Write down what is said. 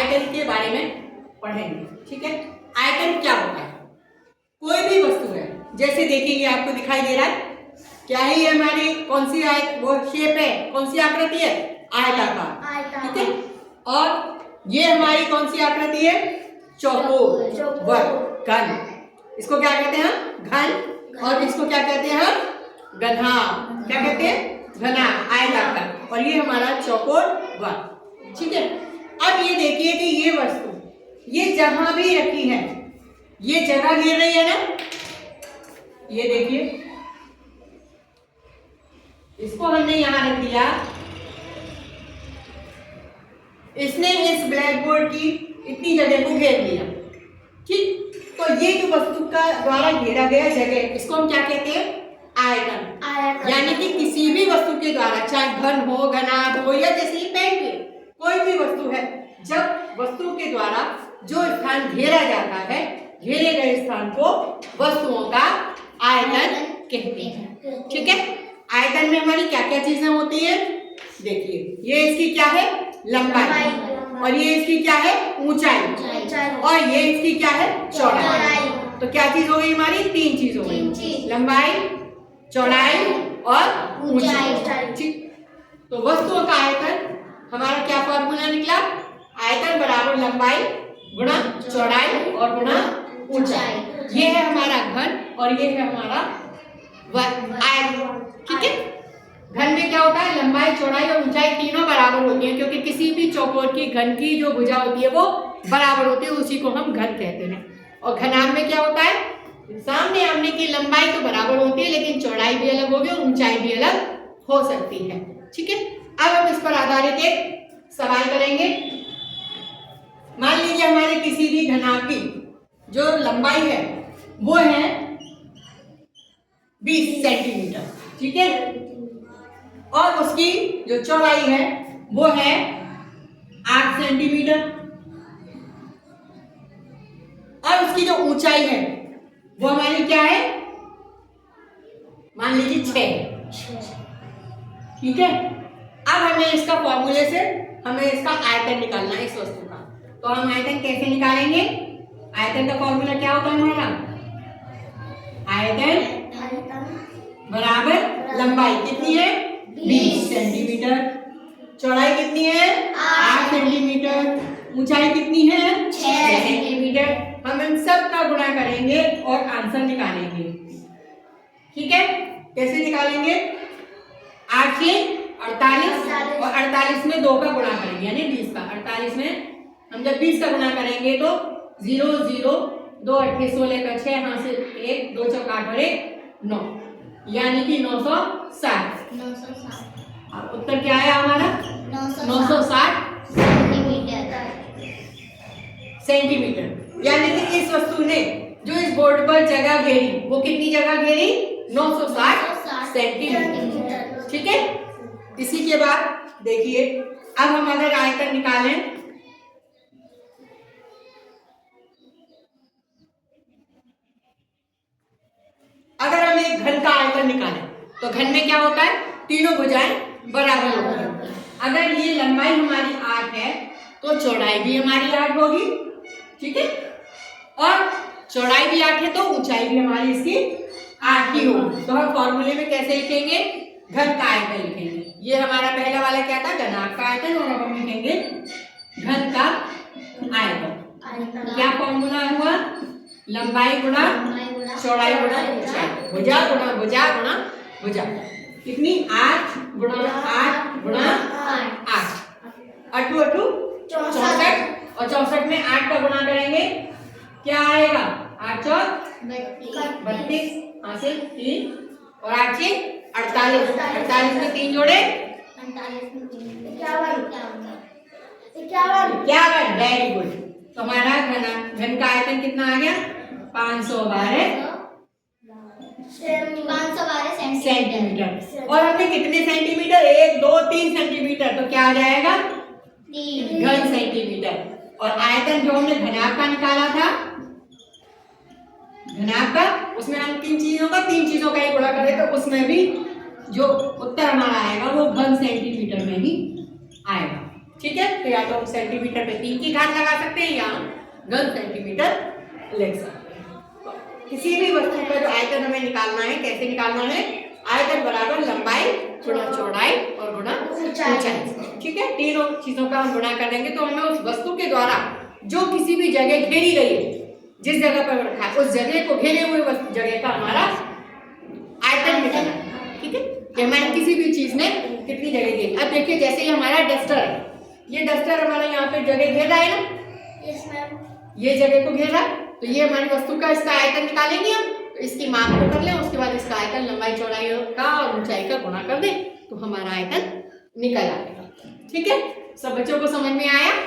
आयतन के बारे में पढ़ेंगे। ठीक है, आयतन क्या होता है? कोई भी वस्तु है, जैसे देखेंगे आपको दिखाई दे रहा है, क्या है ये हमारी कौन सी वो शेप है, कौन सी आकृति है? आयताकार। ठीक है, और ये हमारी कौन सी आकृति है? चौकोर, वर्ग, घन। इसको क्या कहते हैं हम? घन। और इसको क्या कहते हैं हम? घना। क्या कहते हैं? घना, आयताकार। और ये हमारा चौकोर वर्ग। ठीक है, अब ये देखिए कि ये वस्तु ये जहां भी रखी है ये जगह घेर रही है ना। ये देखिए, इसको हमने यहां रख दिया, इसने इस ब्लैक बोर्ड की इतनी जगह को घेर लिया। ठीक, तो ये जो वस्तु का द्वारा घेरा गया जगह, इसको हम क्या कहते हैं? आयतन। यानी कि किसी भी वस्तु के द्वारा, चाहे घन हो, घनाभ हो, या जैसे पेन है, कोई भी वस्तु है, जब वस्तु के द्वारा जो स्थान घेरा जाता है, घेरे गए स्थान को वस्तुओं का आयतन कहते हैं। ठीक है, आयतन में हमारी क्या क्या चीजें होती हैं? देखिए, ये इसकी क्या है? लंबाई। और ये इसकी क्या है? ऊंचाई। और ये इसकी क्या है? चौड़ाई। तो क्या चीज हो गई हमारी? तीन चीज हो गई, लंबाई, चौड़ाई और ऊंचाई। ठीक, तो वस्तुओं का आयतन हमारा क्या फॉर्मूला निकला? आयतन बराबर लंबाई गुणा चौड़ाई और गुणा ऊंचाई। ये है हमारा घन और ये है हमारा आयतन। ठीक है, घन में क्या होता है? लंबाई, चौड़ाई और ऊंचाई तीनों बराबर होती है, क्योंकि किसी भी चौकोर की घन की जो भुजा होती है वो बराबर होती है, उसी को हम घन कहते हैं। और घनाभ में क्या होता है? सामने आमने की लंबाई तो बराबर होती है, लेकिन चौड़ाई भी अलग होगी और ऊंचाई भी अलग हो सकती है। ठीक है, अब हम इस पर आधारित एक सवाल करेंगे। मान लीजिए हमारे किसी भी घनाभ की जो लंबाई है वो है 20 सेंटीमीटर। ठीक है, और उसकी जो चौड़ाई है वो है 8 सेंटीमीटर, और उसकी जो ऊंचाई है वो हमारी क्या है? मान लीजिए 6। ठीक है, अब हमें इसका फॉर्मूले से हमें इसका आयतन निकालना है इस वस्तु का। तो हम आयतन कैसे निकालेंगे? आयतन का फॉर्मूला क्या होता है हमारा? आयतन बराबर लंबाई कितनी है? 20 सेंटीमीटर, चौड़ाई कितनी है? 8 सेंटीमीटर, ऊंचाई कितनी है? 6 सेंटीमीटर। हम इन सब का गुणा करेंगे और आंसर निकालेंगे। ठीक है, कैसे निकालेंगे? 8 से 48 और 48 में 2 का गुणा करेंगे, यानी 20 का। 48 में हम जब 20 का गुणा करेंगे तो 0 0 2 8 16 का 6, यहाँ से 1 2 4 8 और 1 9, यानी कि 960। और उत्तर क्या है हमारा? 960 सेंटीमीटर। यानी कि इस वस्तु ने जो इस बोर्ड पर जगह घेरी वो कितनी जगह घेरी? 960 सेंटीमीटर। ठीक है, इसी के बाद देखिए, अब हम अगर आयतन निकालें, अगर हम एक घन का आयतन निकालें तो घन में क्या होता है? तीनों भुजाएं बराबर होती हैं। अगर ये लंबाई हमारी 8 है तो चौड़ाई भी हमारी 8 होगी। ठीक है, और चौड़ाई भी 8 है तो ऊंचाई भी हमारी इसकी 8 ही होगी। तो हम फॉर्मूले में कैसे लिखेंगे? घन का आयतन लिखेंगे। ये हमारा पहला वाला क्या था? घनाभ का आयतन, और अब हम लिखेंगे घन का आयतन। क्या फॉर्मूला हुआ? लंबाई गुणा चौड़ाई गुणा ऊंचाई, भुजा गुणा भुजा गुणा भुजा। कितनी? 8 गुणा 8 गुणा 8, 8 8 64, और 64 में 8 का गुणा करेंगे, क्या आएगा? 8 4 32, हासिल 3 और 8 से 48, 48 में 3 जोड़े 51। Very good. तो हमारा घन का आयतन कितना आ गया? 512 सेंटीमीटर। और हमने कितने सेंटीमीटर? 1 2 3 सेंटीमीटर, तो क्या आ जाएगा? घन सेंटीमीटर। और आयतन जो हमने घनाभ का निकाला था, घनाभ का, उसमें हम तीन चीजों का ही गुणा करें तो उसमें भी जो उत्तर हमारा आएगा वो घन सेंटीमीटर में ही आएगा। ठीक है, तो या तो हम सेंटीमीटर में 3 की घात लगा सकते हैं या घन सेंटीमीटर लिख सकते हैं। किसी भी वस्तु का जो आयतन हमें निकालना है, कैसे निकालना है? आयतन बराबर लंबाई गुणा चौड़ाई और गुणा ऊंचाई। ठीक है, तीनों चीजों का हम गुणा कर देंगे तो हमें उस वस्तु के द्वारा जो किसी भी जगह घेरी गई है, जिस जगह पर रखा है, उस जगह को घेरे हुए जगह का हमारा आयतन निकलना है। ठीक है, कि हमारे किसी भी चीज ने कितनी जगह घेरी। अब देखिए, जैसे ये हमारा डस्टर है, ये डस्टर हमारा यहाँ पे जगह घेर रहा है ना? Yes ma'am. ये जगह को घेर रहा है, तो ये हमारी वस्तु का इसका आयतन निकालेंगे हम। तो इसकी माप को कर लें, उसके बाद इसका आयतन लंबाई चौड़ाई का और ऊंचाई का गुणा कर दें तो हमारा आयतन निकल आएगा। ठीक है, सब बच्चों को समझ में आया?